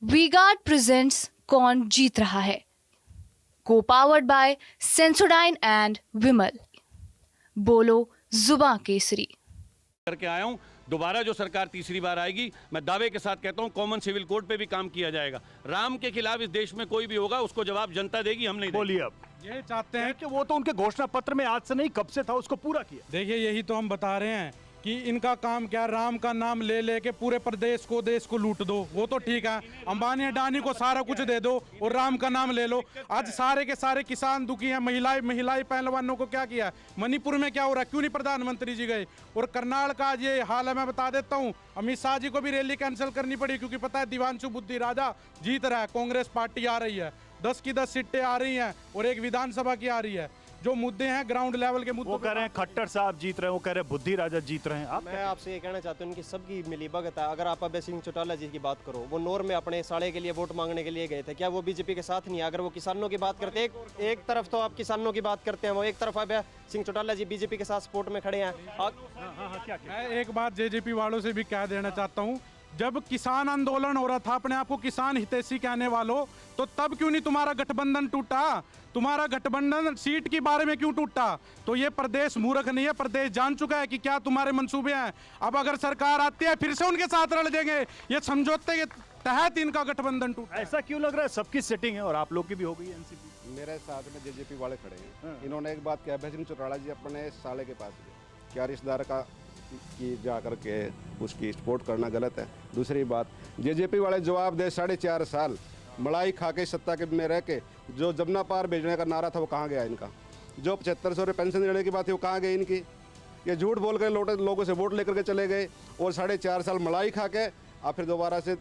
V-Guard presents कौन जीत रहा है, को पावर्ड बाय सेंसोडाइन एंड विमल। बोलो जुबां केसरी। करके आया हूं। दोबारा जो सरकार तीसरी बार आएगी, मैं दावे के साथ कहता हूं कॉमन सिविल कोड पे भी काम किया जाएगा। राम के खिलाफ इस देश में कोई भी होगा उसको जवाब जनता देगी, हम नहीं देंगे। बोलिए अब। ये चाहते हैं कि वो तो उनके घोषणा पत्र में आज से नहीं कब से था, उसको पूरा किया। देखिए यही तो हम बता रहे हैं कि इनका काम क्या, राम का नाम ले लेके पूरे प्रदेश को देश को लूट दो, वो तो ठीक है। अंबानी अडानी को सारा कुछ दे दो और राम का नाम ले लो। आज सारे के सारे किसान दुखी हैं, महिलाएं पहलवानों को क्या किया, मणिपुर में क्या हो रहा है, क्यों नहीं प्रधानमंत्री जी गए। और करनाल का आज ये हाल है, मैं बता देता हूँ, अमित शाह जी को भी रैली कैंसिल करनी पड़ी क्योंकि पता है दिवांशु बुद्धि राजा जीत रहा है, कांग्रेस पार्टी आ रही है, 10 की 10 सीटें आ रही हैं और एक विधानसभा की आ रही है। जो मुद्दे हैं ग्राउंड लेवल के मुद्दे, वो कह रहे हैं खट्टर साहब जीत रहे हैं, वो कह रहे हैं बुद्धि राजा जीत रहे हैं। मैं आपसे ये कहना चाहता हूँ कि सबकी मिलीभगत है। अगर आप अभय सिंह चौटाला जी की बात करो, वो नौर में अपने साड़े के लिए वोट मांगने के लिए गए थे, क्या वो बीजेपी के साथ नहीं है? अगर वो किसानों की बात करते, एक तरफ तो आप किसानों की बात करते हैं, वो एक तरफ अभय सिंह चौटाला जी बीजेपी के साथ सपोर्ट में खड़े हैं। मैं एक बात जेजेपी वालों से भी कह देना चाहता हूँ, जब किसान आंदोलन हो रहा था, अपने आप को किसान हितैषी कहने वालों, तो तब क्यों नहीं तुम्हारा गठबंधन टूटा? तुम्हारा गठबंधन सीट के बारे में क्यों टूटा? तो ये प्रदेश मूर्ख नहीं है, प्रदेश जान चुका है कि क्या तुम्हारे मंसूबे हैं। अब अगर सरकार आती है फिर से उनके साथ लड़ देंगे, ये समझौते के तहत इनका गठबंधन टूटा। ऐसा क्यों लग रहा है? सबकी सेटिंग है और आप लोग की भी हो गई एनसीपी। मेरे साथ में जेजेपी वाले खड़े हैं। इन्होंने एक बात कही, अभय सिंह चौटाला जी अपने साले के पास गए, क्या रिश्तेदार का कि जा कर के उसकी सपोर्ट करना गलत है। दूसरी बात, जेजेपी वाले जवाब दे, 4.5 साल मलाई खा के सत्ता के में रह के जो जमुना पार भेजने का नारा था वो कहाँ गया इनका? जो 7500 रुपये पेंशन देने की बात थी वो कहाँ गई इनकी? ये झूठ बोल कर लोगों से वोट लेकर के चले गए और 4.5 साल मलाई खा के आप फिर दोबारा से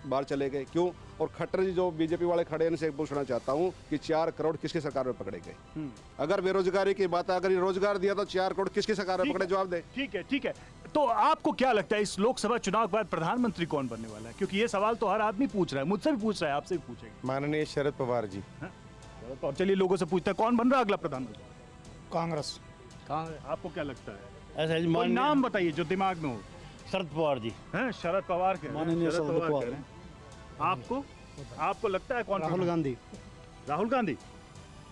बाहर चले गए, क्यों? और खट्टर जी जो बीजेपी वाले खड़े हैं, इनसे पूछना चाहता हूँ कि 4 करोड़ किसकी सरकार में पकड़े गए? अगर बेरोजगारी की बात है, अगर ये रोजगार दिया तो 4 करोड़ किसकी सरकार में पकड़े? जवाब दे। ठीक है, ठीक है। तो आपको क्या लगता है इस लोकसभा चुनाव के बाद प्रधानमंत्री कौन बनने वाला है? क्योंकि ये सवाल तो हर आदमी पूछ रहा है, मुझसे भी पूछ रहा है, आपसे भी पूछेंगे। माननीय शरद पवार जी। और चलिए लोगों से पूछते हैं कौन बन रहा है अगला प्रधानमंत्री? कांग्रेस। आपको क्या लगता है? ऐसा कोई नाम बताइए जो दिमाग में हो। शरद पवार जी। हैं? शरद पवार के माननीय शरद पवार कह रहे हैं। आपको लगता है कौन? राहुल गांधी। राहुल गांधी,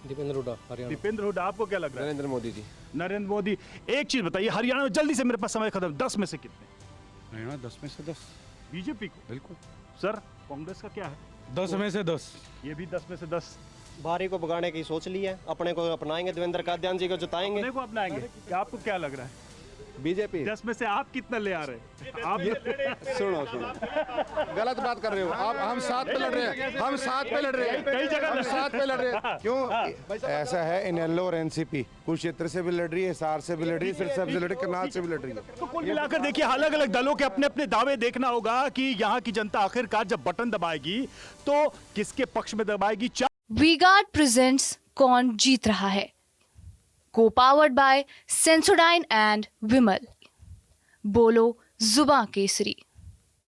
दीपेंद्र हुड्डा हरियाणा। दीपेंद्र हुड्डा। आपको क्या लग रहा है? नरेंद्र मोदी जी। नरेंद्र मोदी। एक चीज बताइए, हरियाणा में जल्दी से, मेरे पास समय खत्म, 10 में से कितने? हरियाणा 10 में से 10। बीजेपी को? बिल्कुल। सर कांग्रेस का क्या है? 10 में से 10। ये भी 10 में से 10। भारी को भगाने की सोच ली है, अपने को अपनाएंगे, देवेंद्र कादियान जी को जिताएंगे। अपने को अपनाएंगे क्या? आपको क्या लग रहा है? बीजेपी। 10 में से आप कितना ले आ रहे हैं? आप सुनो, गलत बात कर रहे हो आप। हम साथ पे लड़ रहे हैं, हम साथ पे लड़ रहे हैं, कई जगह हम साथ पे लड़ रहे हैं। क्यों ऐसा है? इनेलो और एनसीपी कुछ क्षेत्र से भी लड़ रही है, हिसार से भी लड़ रही है, फिर सबसे लड़ रही है, करनाल से भी लड़ रही है। तो कुल मिलाकर देखिए, अलग अलग दलों के अपने अपने दावे देखना होगा कि यहाँ की जनता आखिरकार जब बटन दबाएगी तो किसके पक्ष में दबाएगी। वी-गार्ड प्रेजेंट्स कौन जीत रहा है, को पावर्ड बाय सेंसोडाइन एंड विमल। बोलो जुबां केसरी।